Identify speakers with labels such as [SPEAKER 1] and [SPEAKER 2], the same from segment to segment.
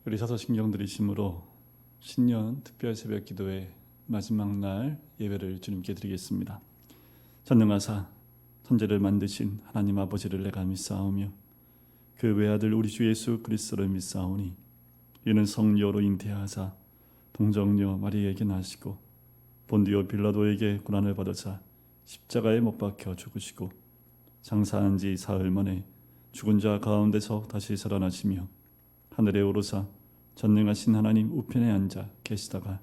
[SPEAKER 1] 우리 사도신경 들이심으로 신년 특별 새벽 기도의 마지막 날 예배를 주님께 드리겠습니다. 전능하사 천지를 만드신 하나님 아버지를 내가 믿사오며 그 외아들 우리 주 예수 그리스도를 믿사오니 이는 성령으로 잉태하사 동정녀 마리에게 나시고 본디오 빌라도에게 고난을 받으사 십자가에 못 박혀 죽으시고 장사한 지 사흘 만에 죽은 자 가운데서 다시 살아나시며 하늘에 오르사 전능하신 하나님 우편에 앉아 계시다가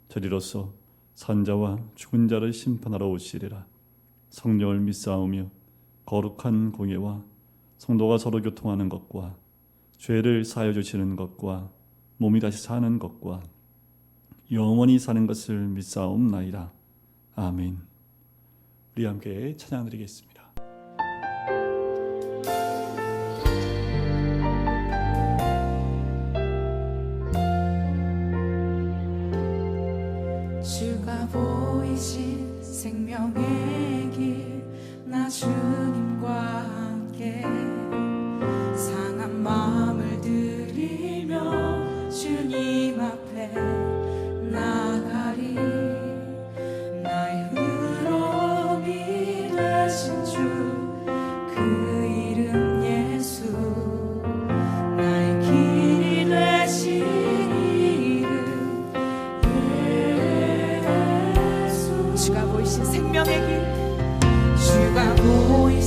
[SPEAKER 1] 저리로서 산자와 죽은 자를 심판하러 오시리라. 성령을 믿사오며 거룩한 공예와 성도가 서로 교통하는 것과 죄를 사하여 주시는 것과 몸이 다시 사는 것과 영원히 사는 것을 믿사옵나이다. 아멘. 우리 함께 찬양드리겠습니다.
[SPEAKER 2] 주가 보이신 생명의 길 나 주님과 함께 상한 마음을 들이며 주님 앞에 나가리. 나의 의로움이 되신 주 그 이름 예수 나의 길이 되신 주가 보이신 생명의 길 주가 보이신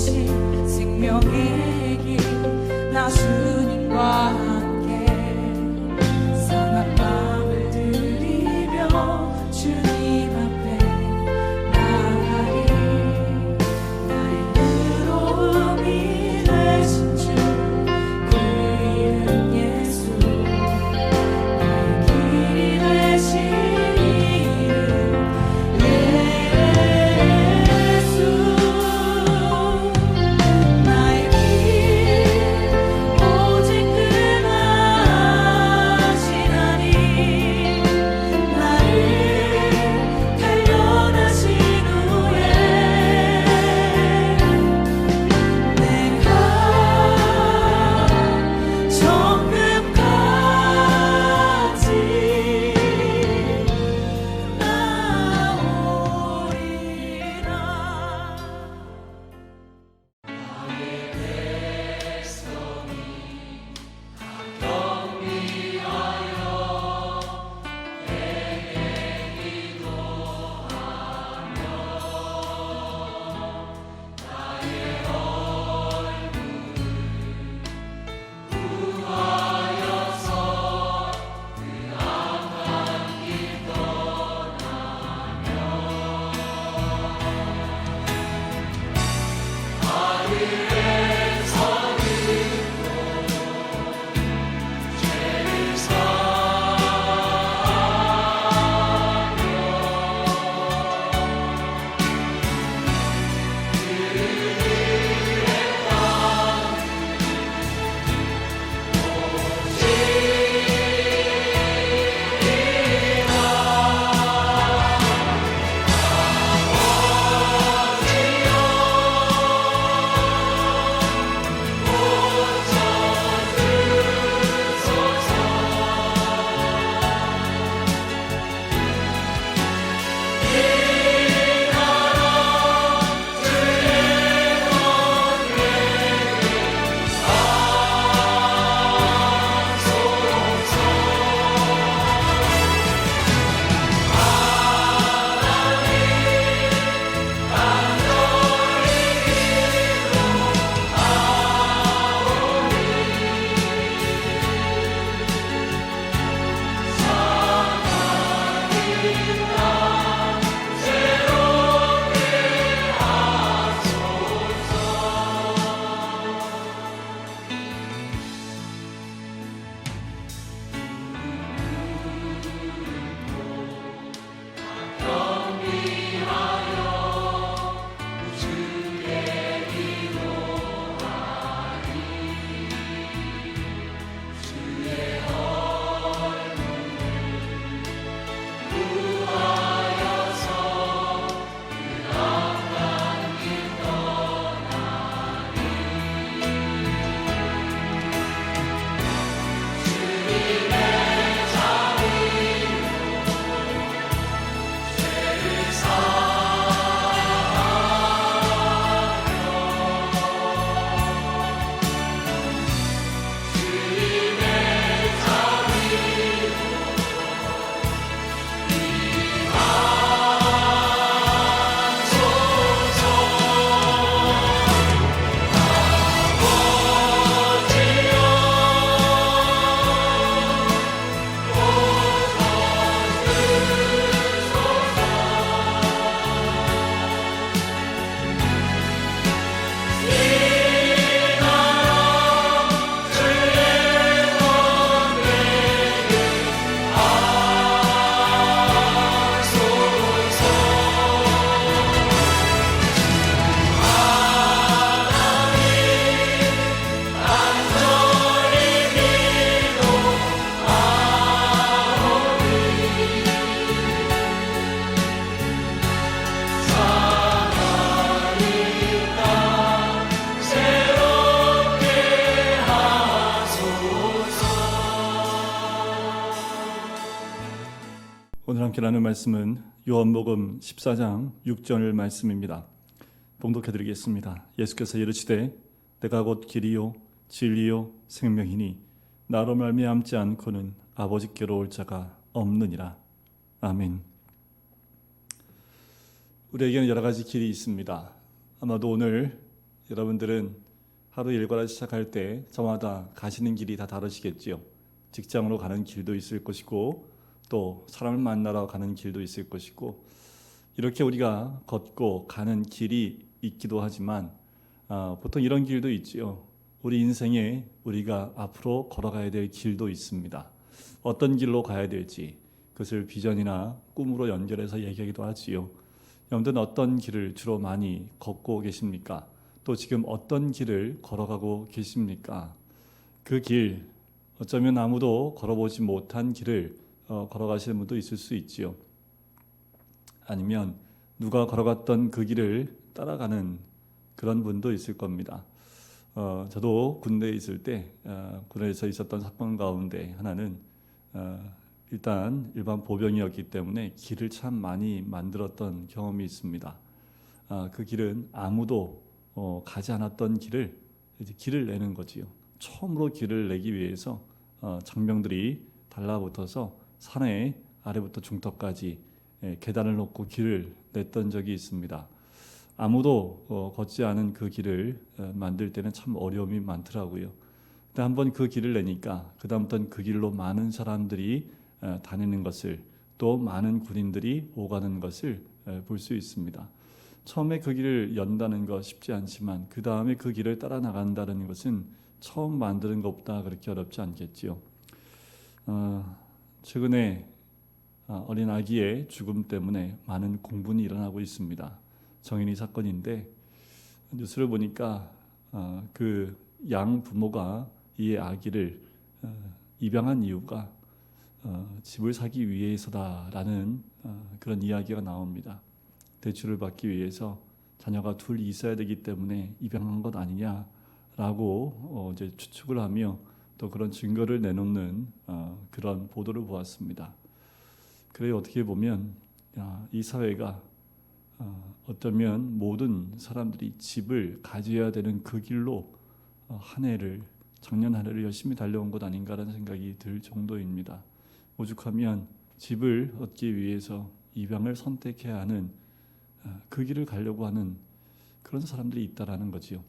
[SPEAKER 1] 오늘 함께 나눌 말씀은 요한복음 14장 6절 말씀입니다. 봉독해 드리겠습니다. 예수께서 이르시되 내가 곧 길이요 진리요 생명이니 나로 말미암지 않고는 아버지께로 올 자가 없느니라. 아멘. 우리에게는 여러 가지 길이 있습니다. 아마도 오늘 여러분들은 하루 일과를 시작할 때 저마다 가시는 길이 다 다르시겠지요. 직장으로 가는 길도 있을 것이고 또 사람을 만나러 가는 길도 있을 것이고 이렇게 우리가 걷고 가는 길이 있기도 하지만 보통 이런 길도 있지요. 우리 인생에 우리가 앞으로 걸어가야 될 길도 있습니다. 어떤 길로 가야 될지 그것을 비전이나 꿈으로 연결해서 얘기하기도 하지요. 여러분들은 어떤 길을 주로 많이 걷고 계십니까? 또 지금 어떤 길을 걸어가고 계십니까? 그 길, 어쩌면 아무도 걸어보지 못한 길을 걸어가시는 분도 있을 수 있지요. 아니면 누가 걸어갔던 그 길을 따라가는 그런 분도 있을 겁니다. 저도 군대에 있을 때 군에서 있었던 사건 가운데 하나는 일단 일반 보병이었기 때문에 길을 참 많이 만들었던 경험이 있습니다. 그 길은 아무도 가지 않았던 길을 이제 길을 내는 거지요. 처음으로 길을 내기 위해서 장병들이 달라붙어서 산의 아래부터 중턱까지 계단을 놓고 길을 냈던 적이 있습니다. 아무도 걷지 않은 그 길을 만들 때는 참 어려움이 많더라고요. 근데 한번 그 길을 내니까 그 다음부터는 그 길로 많은 사람들이 다니는 것을 또 많은 군인들이 오가는 것을 볼 수 있습니다. 처음에 그 길을 연다는 것 쉽지 않지만 그 다음에 그 길을 따라 나간다는 것은 처음 만드는 것보다 그렇게 어렵지 않겠지요. 최근에 어린 아기의 죽음 때문에 많은 공분이 일어나고 있습니다. 정인이 사건인데 뉴스를 보니까 그 양 부모가 이 아기를 입양한 이유가 집을 사기 위해서다라는 그런 이야기가 나옵니다. 대출을 받기 위해서 자녀가 둘 있어야 되기 때문에 입양한 것 아니냐라고 이제 추측을 하며 또 그런 증거를 내놓는 그런 보도를 보았습니다. 그래 어떻게 보면 이 사회가 어쩌면 모든 사람들이 집을 가져야 되는 그 길로 작년 한 해를 열심히 달려온 것 아닌가라는 생각이 들 정도입니다. 오죽하면 집을 얻기 위해서 입양을 선택해야 하는 그 길을 가려고 하는 그런 사람들이 있다라는 거지요.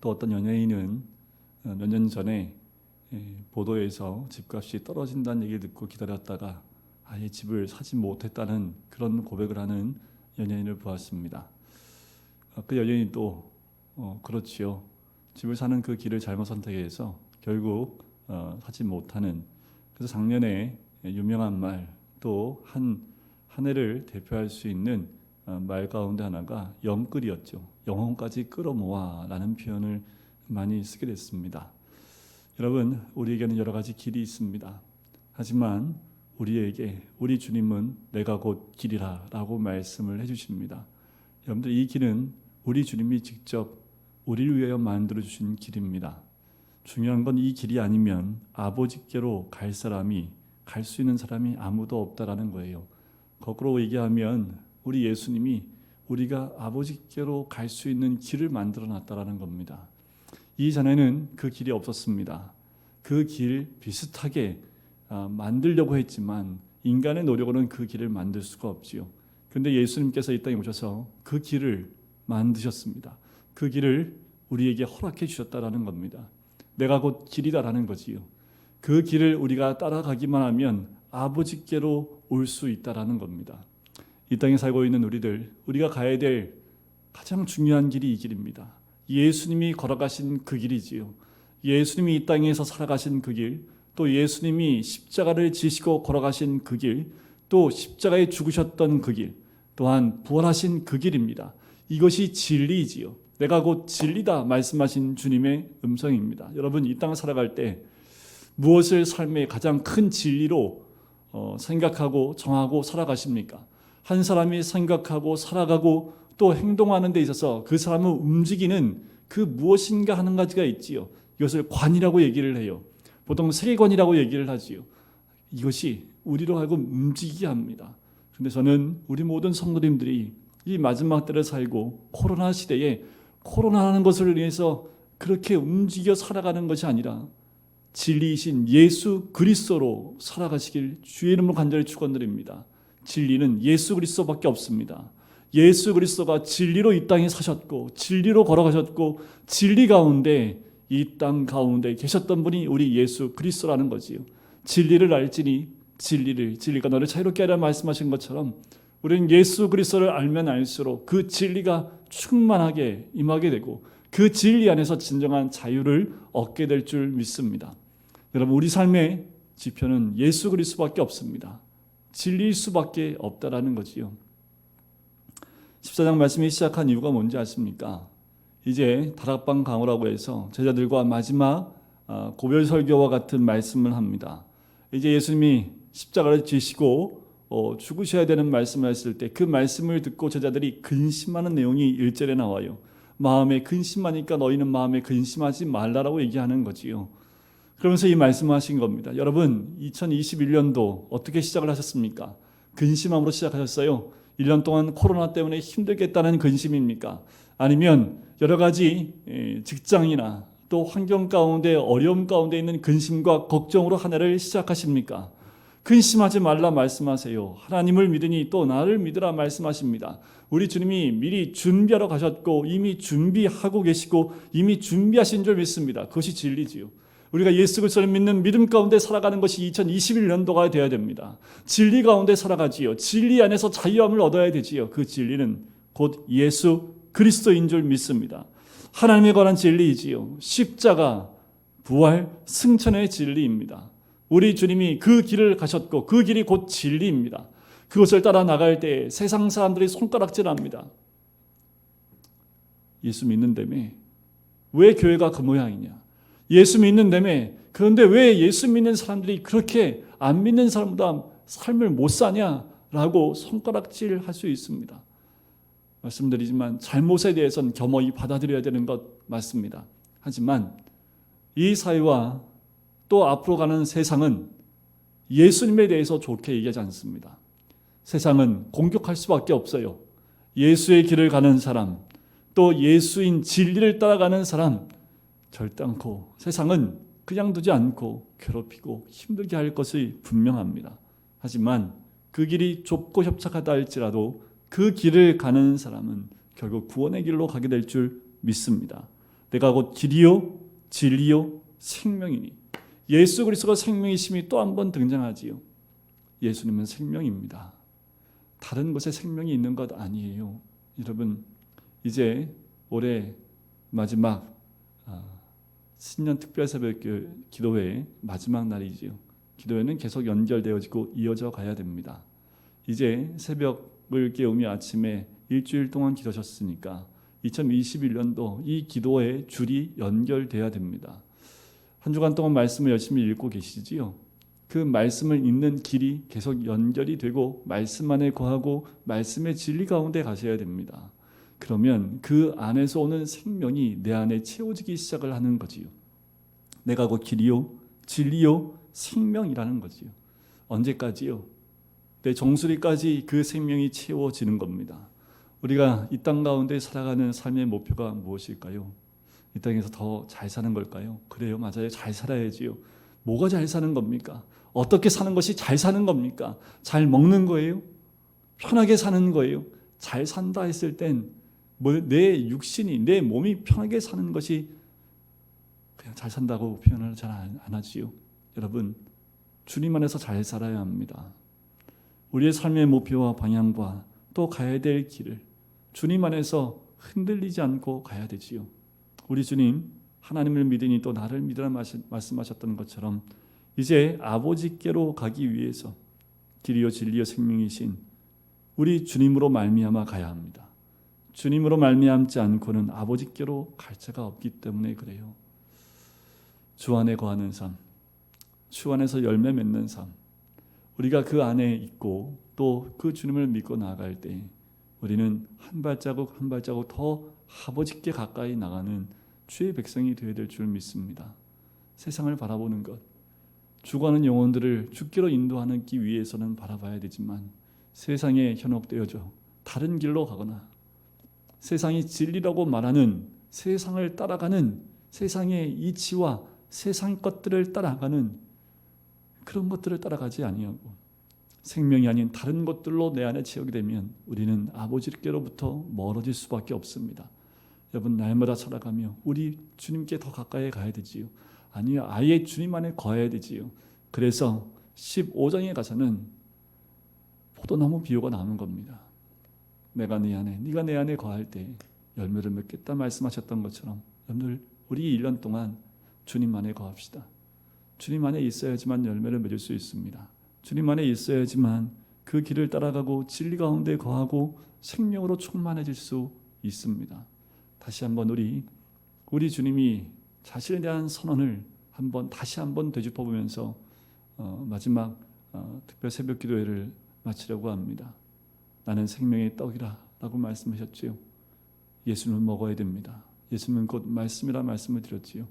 [SPEAKER 1] 또 어떤 연예인은 몇 년 전에 보도에서 집값이 떨어진다는 얘기를 듣고 기다렸다가 아예 집을 사지 못했다는 그런 고백을 하는 연예인을 보았습니다. 그 연예인이 또 그렇지요. 집을 사는 그 길을 잘못 선택해서 결국 사지 못하는. 그래서 작년에 유명한 말 또 한 해를 대표할 수 있는 말 가운데 하나가 영끌이었죠. 영혼까지 끌어모아라는 표현을 많이 쓰게 됐습니다. 여러분, 우리에게는 여러 가지 길이 있습니다. 하지만 우리에게 우리 주님은 내가 곧 길이라 라고 말씀을 해주십니다. 여러분들, 이 길은 우리 주님이 직접 우리를 위하여 만들어주신 길입니다. 중요한 건 이 길이 아니면 아버지께로 갈 수 있는 사람이 아무도 없다라는 거예요. 거꾸로 얘기하면 우리 예수님이 우리가 아버지께로 갈 수 있는 길을 만들어 놨다라는 겁니다. 이전에는 그 길이 없었습니다. 그 길 비슷하게 만들려고 했지만 인간의 노력으로는 그 길을 만들 수가 없지요. 그런데 예수님께서 이 땅에 오셔서 그 길을 만드셨습니다. 그 길을 우리에게 허락해 주셨다라는 겁니다. 내가 곧 길이다라는 거지요. 그 길을 우리가 따라가기만 하면 아버지께로 올 수 있다라는 겁니다. 이 땅에 살고 있는 우리가 가야 될 가장 중요한 길이 이 길입니다. 예수님이 걸어가신 그 길이지요. 예수님이 이 땅에서 살아가신 그 길, 또 예수님이 십자가를 지시고 걸어가신 그 길, 또 십자가에 죽으셨던 그 길, 또한 부활하신 그 길입니다. 이것이 진리이지요. 내가 곧 진리다 말씀하신 주님의 음성입니다. 여러분, 이 땅을 살아갈 때 무엇을 삶의 가장 큰 진리로 생각하고 정하고 살아가십니까? 한 사람이 생각하고 살아가고 또 행동하는 데 있어서 그 사람을 움직이는 그 무엇인가 하는 가지가 있지요. 이것을 관이라고 얘기를 해요. 보통 세계관이라고 얘기를 하지요. 이것이 우리로 하여금 움직이게 합니다. 그런데 저는 우리 모든 성도님들이 이 마지막 때를 살고 코로나 시대에 코로나라는 것을 위해서 그렇게 움직여 살아가는 것이 아니라 진리이신 예수 그리스도로 살아가시길 주의 이름으로 간절히 축원드립니다. 진리는 예수 그리스도밖에 없습니다. 예수 그리스도가 진리로 이 땅에 사셨고 진리로 걸어가셨고 진리 가운데 이 땅 가운데 계셨던 분이 우리 예수 그리스도라는 거지요. 진리를 알지니 진리가 너를 자유롭게 하라 말씀하신 것처럼 우리는 예수 그리스도를 알면 알수록 그 진리가 충만하게 임하게 되고 그 진리 안에서 진정한 자유를 얻게 될 줄 믿습니다. 여러분, 우리 삶의 지표는 예수 그리스도밖에 없습니다. 진리일 수밖에 없다라는 거지요. 14장 말씀이 시작한 이유가 뭔지 아십니까? 이제 다락방 강호라고 해서 제자들과 마지막 고별 설교와 같은 말씀을 합니다. 이제 예수님이 십자가를 지시고 죽으셔야 되는 말씀을 했을 때 그 말씀을 듣고 제자들이 근심하는 내용이 1절에 나와요. 마음에 근심하니까 너희는 마음에 근심하지 말라라고 얘기하는 거지요. 그러면서 이 말씀을 하신 겁니다. 여러분, 2021년도 어떻게 시작을 하셨습니까? 근심함으로 시작하셨어요? 1년 동안 코로나 때문에 힘들겠다는 근심입니까? 아니면 여러 가지 직장이나 또 환경 가운데 어려움 가운데 있는 근심과 걱정으로 한 해를 시작하십니까? 근심하지 말라 말씀하세요. 하나님을 믿으니 또 나를 믿으라 말씀하십니다. 우리 주님이 미리 준비하러 가셨고 이미 준비하고 계시고 이미 준비하신 줄 믿습니다. 그것이 진리지요. 우리가 예수 그리스도를 믿는 믿음 가운데 살아가는 것이 2021년도가 되어야 됩니다. 진리 가운데 살아가지요. 진리 안에서 자유함을 얻어야 되지요. 그 진리는 곧 예수 그리스도인 줄 믿습니다. 하나님에 관한 진리이지요. 십자가, 부활, 승천의 진리입니다. 우리 주님이 그 길을 가셨고 그 길이 곧 진리입니다. 그것을 따라 나갈 때 세상 사람들이 손가락질합니다. 예수 믿는다며 왜 교회가 그 모양이냐? 예수 믿는다며 그런데 왜 예수 믿는 사람들이 그렇게 안 믿는 사람보다 삶을 못 사냐라고 손가락질할 수 있습니다. 말씀드리지만 잘못에 대해서는 겸허히 받아들여야 되는 것 맞습니다. 하지만 이 사회와 또 앞으로 가는 세상은 예수님에 대해서 좋게 얘기하지 않습니다. 세상은 공격할 수밖에 없어요. 예수의 길을 가는 사람, 또 예수인 진리를 따라가는 사람 절대 않고 세상은 그냥 두지 않고 괴롭히고 힘들게 할 것이 분명합니다. 하지만 그 길이 좁고 협착하다 할지라도 그 길을 가는 사람은 결국 구원의 길로 가게 될 줄 믿습니다. 내가 곧 길이요 진리요 생명이니. 예수 그리스도가 생명이심이 또 한 번 등장하지요. 예수님은 생명입니다. 다른 곳에 생명이 있는 것 아니에요. 여러분, 이제 올해 마지막 신년 특별 새벽 기도회 마지막 날이지요. 기도회는 계속 연결되어지고 이어져 가야 됩니다. 이제 새벽을 깨우며 아침에 일주일 동안 기도하셨으니까 2021년도 이 기도의 줄이 연결돼야 됩니다. 한 주간 동안 말씀을 열심히 읽고 계시지요. 그 말씀을 읽는 길이 계속 연결이 되고 말씀 안에 거하고 말씀의 진리 가운데 가셔야 됩니다. 그러면 그 안에서 오는 생명이 내 안에 채워지기 시작을 하는 거지요. 내가 곧 길이요 진리요 생명이라는 거지요. 언제까지요? 내 정수리까지 그 생명이 채워지는 겁니다. 우리가 이 땅 가운데 살아가는 삶의 목표가 무엇일까요? 이 땅에서 더 잘 사는 걸까요? 그래요, 맞아요. 잘 살아야지요. 뭐가 잘 사는 겁니까? 어떻게 사는 것이 잘 사는 겁니까? 잘 먹는 거예요? 편하게 사는 거예요? 잘 산다 했을 땐 내 육신이, 내 몸이 편하게 사는 것이 그냥 잘 산다고 표현을 잘 안 하지요. 여러분, 주님 안에서 잘 살아야 합니다. 우리의 삶의 목표와 방향과 또 가야 될 길을 주님 안에서 흔들리지 않고 가야 되지요. 우리 주님, 하나님을 믿으니 또 나를 믿으라 말씀하셨던 것처럼 이제 아버지께로 가기 위해서 길이요 진리요 생명이신 우리 주님으로 말미암아 가야 합니다. 주님으로 말미암지 않고는 아버지께로 갈 자가 없기 때문에 그래요. 주 안에 거하는 삶, 주 안에서 열매 맺는 삶, 우리가 그 안에 있고 또 그 주님을 믿고 나아갈 때 우리는 한 발자국 한 발자국 더 아버지께 가까이 나가는 주의 백성이 되어야 될 줄 믿습니다. 세상을 바라보는 것, 죽어가는 영혼들을 죽기로 인도하기 위해서는 바라봐야 되지만 세상에 현혹되어져 다른 길로 가거나 세상이 진리라고 말하는 세상을 따라가는 세상의 이치와 세상 것들을 따라가는 그런 것들을 따라가지 아니하고 생명이 아닌 다른 것들로 내 안에 채우게 되면 우리는 아버지께로부터 멀어질 수밖에 없습니다. 여러분, 날마다 살아가며 우리 주님께 더 가까이 가야 되지요. 아니요, 아예 주님 안에 거해야 되지요. 그래서 15장에 가서는 포도나무 비유가 나오는 겁니다. 내가 네 안에, 네가 내 안에 거할 때 열매를 맺겠다 말씀하셨던 것처럼 여러분들, 우리 1년 동안 주님 안에 거합시다. 주님 안에 있어야지만 열매를 맺을 수 있습니다. 주님 안에 있어야지만 그 길을 따라가고 진리 가운데 거하고 생명으로 충만해질 수 있습니다. 다시 한번 우리 주님이 자신에 대한 선언을 다시 한번 되짚어 보면서 마지막 특별 새벽 기도회를 마치려고 합니다. 나는 생명의 떡이라 라고 말씀하셨지요. 예수는 먹어야 됩니다. 예수는 곧 말씀이라 말씀을 드렸지요.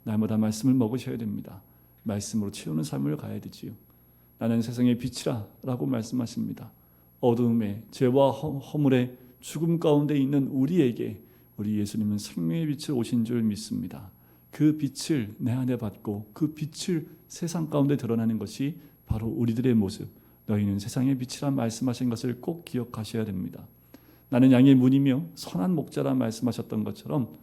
[SPEAKER 1] 날마다 말씀을 먹으셔야 됩니다. 말씀으로 채우는 삶을 가야 되지요. 나는 세상의 빛이라 라고 말씀하십니다. 어두움에 죄와 허물의 죽음 가운데 있는 우리에게 우리 예수님은 생명의 빛을 오신 줄 믿습니다. 그 빛을 내 안에 받고 그 빛을 세상 가운데 드러나는 것이 바로 우리들의 모습, 너희는 세상의 빛이라 말씀하신 것을 꼭 기억하셔야 됩니다. 나는 양의 문이며 선한 목자라 말씀하셨던 것처럼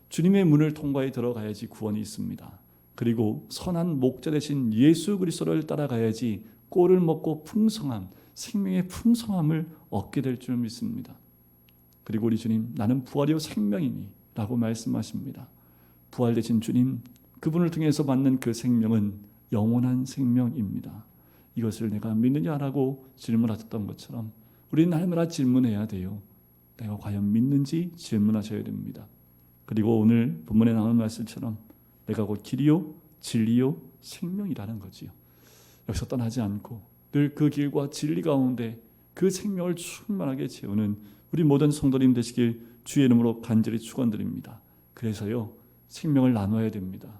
[SPEAKER 1] 주님의 문을 통과해 들어가야지 구원이 있습니다. 그리고 선한 목자 되신 예수 그리스도를 따라가야지 꼴을 먹고 풍성함, 생명의 풍성함을 얻게 될 줄 믿습니다. 그리고 우리 주님, 나는 부활이요 생명이니 라고 말씀하십니다. 부활 되신 주님, 그분을 통해서 받는 그 생명은 영원한 생명입니다. 이것을 내가 믿느냐라고 질문하셨던 것처럼 우리는 날마다 질문해야 돼요. 내가 과연 믿는지 질문하셔야 됩니다. 그리고 오늘 본문에 나오는 말씀처럼 내가 곧 길이요 진리요 생명이라는 거지요. 여기서 떠나지 않고 늘 그 길과 진리 가운데 그 생명을 충만하게 채우는 우리 모든 성도님 되시길 주의 이름으로 간절히 축원드립니다. 그래서요, 생명을 나눠야 됩니다.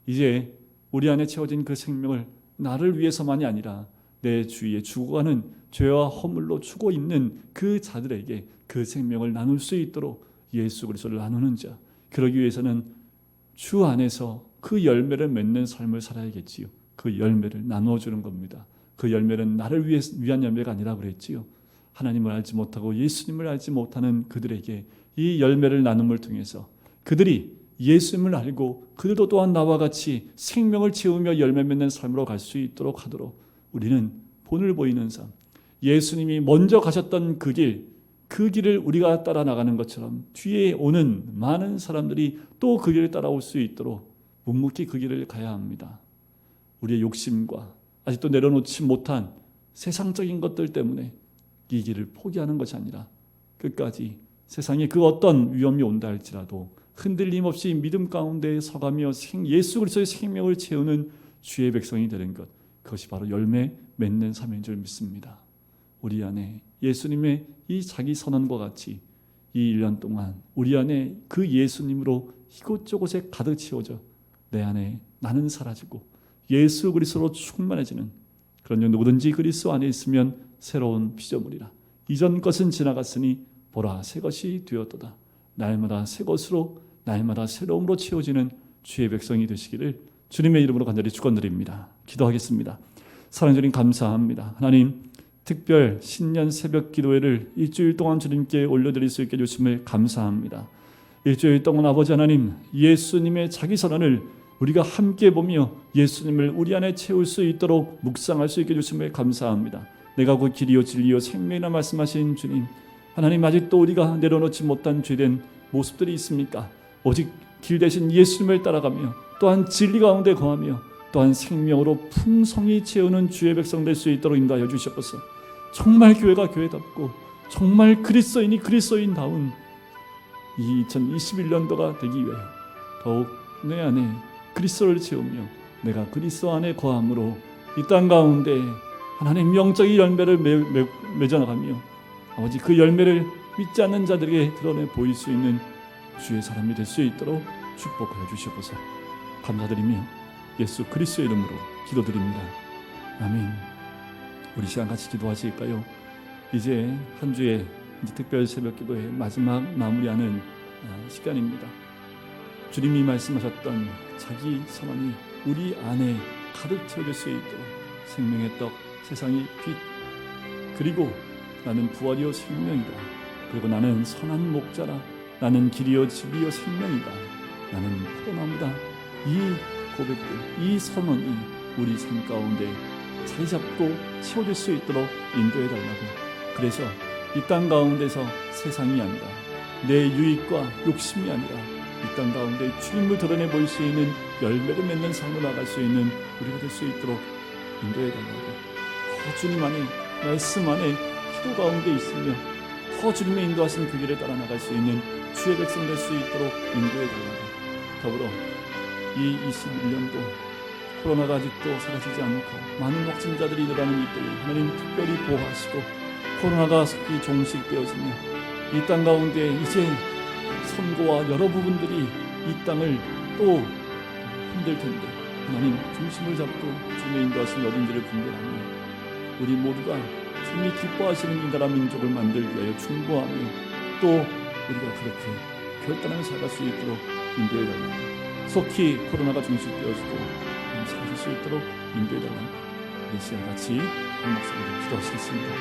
[SPEAKER 1] 이제 우리 안에 채워진 그 생명을 나를 위해서만이 아니라 내 주위에 죽어가는 죄와 허물로 죽어 있는 그 자들에게 그 생명을 나눌 수 있도록 예수 그리스도를 나누는 자, 그러기 위해서는 주 안에서 그 열매를 맺는 삶을 살아야겠지요. 그 열매를 나누어주는 겁니다. 그 열매는 나를 위한 열매가 아니라 그랬지요. 하나님을 알지 못하고 예수님을 알지 못하는 그들에게 이 열매를 나눔을 통해서 그들이 예수님을 알고 그들도 또한 나와 같이 생명을 채우며 열매 맺는 삶으로 갈 수 있도록 하도록 우리는 본을 보이는 삶, 예수님이 먼저 가셨던 그 길을 우리가 따라 나가는 것처럼 뒤에 오는 많은 사람들이 또 그 길을 따라올 수 있도록 묵묵히 그 길을 가야 합니다. 우리의 욕심과 아직도 내려놓지 못한 세상적인 것들 때문에 이 길을 포기하는 것이 아니라 끝까지 세상에 그 어떤 위험이 온다 할지라도 흔들림 없이 믿음 가운데 서가며 예수 그리스도의 생명을 채우는 주의 백성이 되는 것, 그것이 바로 열매 맺는 삶인 줄 믿습니다. 우리 안에 예수님의 이 자기 선언과 같이 이 1년 동안 우리 안에 그 예수님으로 이곳저곳에 가득 채워져 내 안에 나는 사라지고 예수 그리스도로 충만해지는 그런 누구든지 그리스도 안에 있으면 새로운 피조물이라. 이전 것은 지나갔으니 보라 새 것이 되었도다. 날마다 새 것으로 날마다 새로움으로 채워지는 주의 백성이 되시기를 주님의 이름으로 간절히 축원드립니다. 기도하겠습니다. 사랑하는 주님 감사합니다. 하나님, 특별 신년 새벽 기도회를 일주일 동안 주님께 올려드릴 수 있게 해주심을 감사합니다. 일주일 동안 아버지 하나님, 예수님의 자기 선언을 우리가 함께 보며 예수님을 우리 안에 채울 수 있도록 묵상할 수 있게 해주심을 감사합니다. 내가 곧 길이요 진리요 생명이라 말씀하신 주님, 하나님, 아직도 우리가 내려놓지 못한 죄된 모습들이 있습니까? 오직 길 대신 예수님을 따라가며 또한 진리 가운데 거하며 또한 생명으로 풍성히 채우는 주의 백성 될 수 있도록 인도하여 주시옵소서. 정말 교회가 교회답고 정말 그리스도인이 그리스도인다운 이 2021년도가 되기 위하여 더욱 내 안에 그리스도를 채우며 내가 그리스도 안에 거함으로 이 땅 가운데 하나님 영적인 열매를 맺어나가며 아버지 그 열매를 믿지 않는 자들에게 드러내 보일 수 있는 주의 사람이 될 수 있도록 축복하여 주시옵소서. 감사드리며 예수 그리스도의 이름으로 기도드립니다. 아멘. 우리 시간 같이 기도하실까요? 이제 한 주의 특별 새벽 기도의 마지막 마무리하는 시간입니다. 주님이 말씀하셨던 자기 선언이 우리 안에 가득 채워질 수 있도록 생명의 떡, 세상의 빛, 그리고 나는 부활이요 생명이다. 그리고 나는 선한 목자라. 나는 길이요 진리요 생명이다. 나는 포도나무다. 이 고백들, 이 선언이 우리 삶 가운데 자리 잡고 채워질 수 있도록 인도해 달라고. 그래서 이 땅 가운데서 세상이 아니라 내 유익과 욕심이 아니라 이 땅 가운데 주님을 드러내 볼 수 있는 열매를 맺는 삶으로 나갈 수 있는 우리가 될 수 있도록 인도해 달라고. 더 주님 안에, 말씀 안에 기도 가운데 있으며 더 주님의 인도하신 그 길을 따라 나갈 수 있는 주의 백성 될 수 있도록 인도해 달라고. 더불어 이 21년도 코로나가 아직도 사라지지 않고 많은 확진자들이 늘어나는 이때에 하나님 특별히 보호하시고 코로나가 속히 종식되어지며 이 땅 가운데 이제 선거와 여러 부분들이 이 땅을 또 흔들 텐데 하나님 중심을 잡고 주님의 인도하신 어딘지를 분별하며 우리 모두가 주님이 기뻐하시는 이 나라 민족을 만들기 위하여 충고하며 또 우리가 그렇게 결단하며 살아갈 수 있도록 인도해 달라고. 속히 코로나가 종식되어지고 사라질 수 있도록 인도해 달라고. 이 시간 같이 한 목소리로 기도하시겠습니다.